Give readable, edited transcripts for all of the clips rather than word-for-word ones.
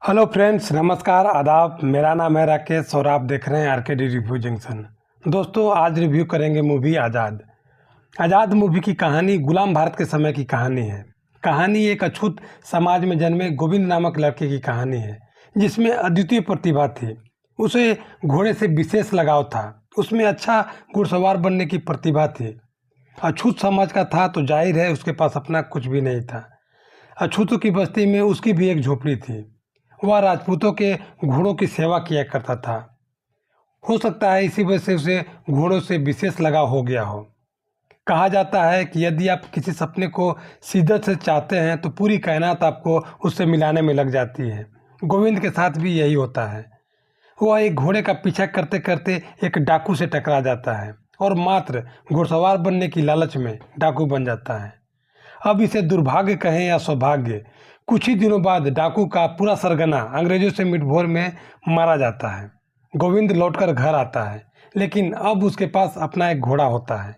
Hello friends, नमस्कार, आदाब। मेरा नाम है राकेश और आप देख रहे हैं आरकेडी रिव्यू जंक्शन। दोस्तों, आज रिव्यू करेंगे मूवी आज़ाद। आज़ाद मूवी की कहानी गुलाम भारत के समय की कहानी है। कहानी एक अछूत समाज में जन्मे गोविंद नामक लड़के की कहानी है, जिसमें अद्वितीय प्रतिभा थी। उसे घोड़े से विशेष लगाव था। उसमें अच्छा घुड़सवार बनने की प्रतिभा थी। अछूत समाज का था तो जाहिर है उसके पास अपना कुछ भी नहीं था। अछूतों की बस्ती में उसकी भी एक झोपड़ी थी। वह राजपूतों के घोड़ों की सेवा किया करता था। हो सकता है इसी वजह से उसे घोड़ों से विशेष लगाव हो गया हो। कहा जाता है कि यदि आप किसी सपने को शिद्दत से चाहते हैं तो पूरी कायनात आपको उससे मिलाने में लग जाती है। गोविंद के साथ भी यही होता है। वह एक घोड़े का पीछा करते करते एक डाकू से टकरा जाता है और मात्र घुड़सवार बनने की लालच में डाकू बन जाता है। अब इसे दुर्भाग्य कहें या सौभाग्य, कुछ ही दिनों बाद डाकू का पूरा सरगना अंग्रेजों से मुठभेड़ में मारा जाता है। गोविंद लौटकर घर आता है, लेकिन अब उसके पास अपना एक घोड़ा होता है।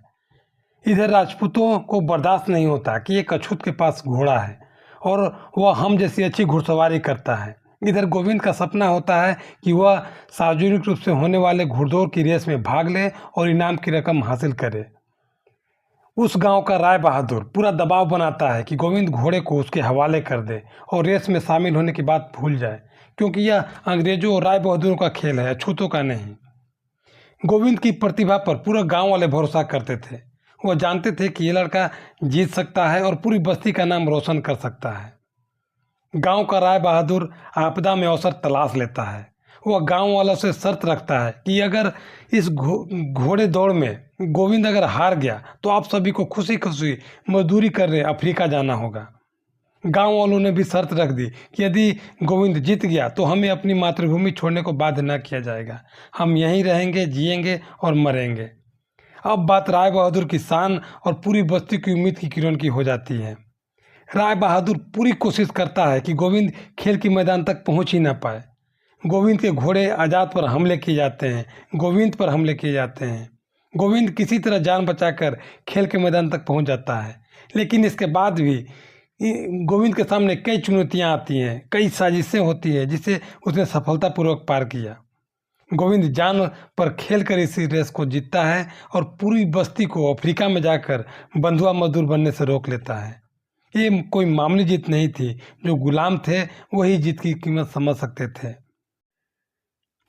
इधर राजपूतों को बर्दाश्त नहीं होता कि एक अछूत के पास घोड़ा है और वह हम जैसी अच्छी घुड़सवारी करता है। इधर गोविंद का सपना होता है कि वह सार्वजनिक रूप से होने वाले घुड़दौड़ की रेस में भाग ले और इनाम की रकम हासिल करे। उस गांव का राय बहादुर पूरा दबाव बनाता है कि गोविंद घोड़े को उसके हवाले कर दे और रेस में शामिल होने की बात भूल जाए, क्योंकि यह अंग्रेजों और राय बहादुरों का खेल है, अछूतों का नहीं। गोविंद की प्रतिभा पर पूरा गांव वाले भरोसा करते थे। वह जानते थे कि ये लड़का जीत सकता है और पूरी बस्ती का नाम रोशन कर सकता है। गांव का राय बहादुर आपदा में अवसर तलाश लेता है। वह गांव वालों से शर्त रखता है कि अगर इस घोड़े दौड़ में गोविंद अगर हार गया तो आप सभी को खुशी खुशी मजदूरी करने अफ्रीका जाना होगा। गांव वालों ने भी शर्त रख दी कि यदि गोविंद जीत गया तो हमें अपनी मातृभूमि छोड़ने को बाध्य न किया जाएगा। हम यहीं रहेंगे, जिएंगे और मरेंगे। अब बात राय बहादुर की शान और पूरी बस्ती की उम्मीद की किरण की हो जाती है। राय बहादुर पूरी कोशिश करता है कि गोविंद खेल के मैदान तक पहुंच ही ना पाए। गोविंद के घोड़े आज़ाद पर हमले किए जाते हैं, गोविंद पर हमले किए जाते हैं। गोविंद किसी तरह जान बचाकर खेल के मैदान तक पहुंच जाता है, लेकिन इसके बाद भी गोविंद के सामने कई चुनौतियां आती हैं, कई साजिशें होती हैं जिसे उसने सफलतापूर्वक पार किया। गोविंद जान पर खेल कर इसी रेस को जीतता है और पूरी बस्ती को अफ्रीका में जाकर बंधुआ मजदूर बनने से रोक लेता है। ये कोई मामूली जीत नहीं थी। जो गुलाम थे वही जीत की कीमत समझ सकते थे।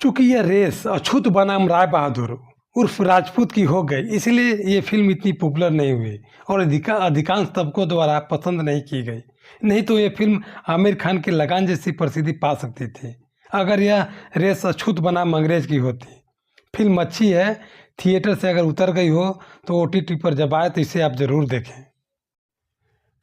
चूंकि यह रेस अछूत बनाम राय बहादुर उर्फ राजपूत की हो गई, इसलिए ये फिल्म इतनी पॉपुलर नहीं हुई और अधिकांश तबकों द्वारा पसंद नहीं की गई। नहीं तो ये फिल्म आमिर खान के लगान जैसी प्रसिद्धि पा सकती थी अगर यह रेस अछूत बनाम अंग्रेज की होती। फिल्म अच्छी है, थिएटर से अगर उतर गई हो तो OTT पर जब आए तो इसे आप ज़रूर देखें।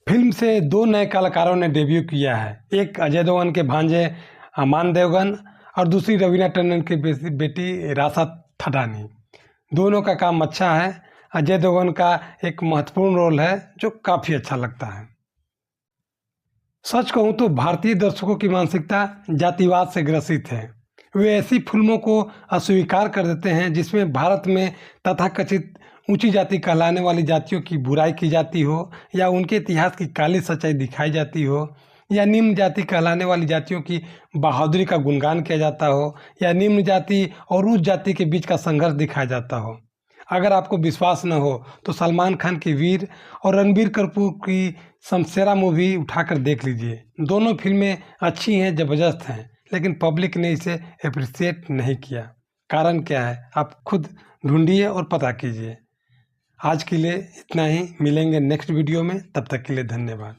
फिल्म से दो नए कलाकारों ने डेब्यू किया है। एक अजय देवगन के भांजे अमान देवगन और दूसरी रवीना टंडन की बेटी राशा थडानी। दोनों का काम अच्छा है। अजय देवगन का एक महत्वपूर्ण रोल है जो काफ़ी अच्छा लगता है। सच कहूँ तो भारतीय दर्शकों की मानसिकता जातिवाद से ग्रसित है। वे ऐसी फिल्मों को अस्वीकार कर देते हैं जिसमें भारत में तथाकथित ऊंची जाति कहलाने वाली जातियों की बुराई की जाती हो, या उनके इतिहास की काली सच्चाई दिखाई जाती हो, या निम्न जाति कहलाने वाली जातियों की बहादुरी का गुणगान किया जाता हो, या निम्न जाति और उच्च जाति के बीच का संघर्ष दिखाया जाता हो। अगर आपको विश्वास न हो तो सलमान खान की वीर और रणबीर कपूर की शमशेरा मूवी उठाकर देख लीजिए। दोनों फिल्में अच्छी हैं, ज़बरदस्त हैं, लेकिन पब्लिक ने इसे अप्रिशिएट नहीं किया। कारण क्या है आप खुद ढूंढिए और पता कीजिए। आज के लिए इतना ही। मिलेंगे नेक्स्ट वीडियो में, तब तक के लिए धन्यवाद।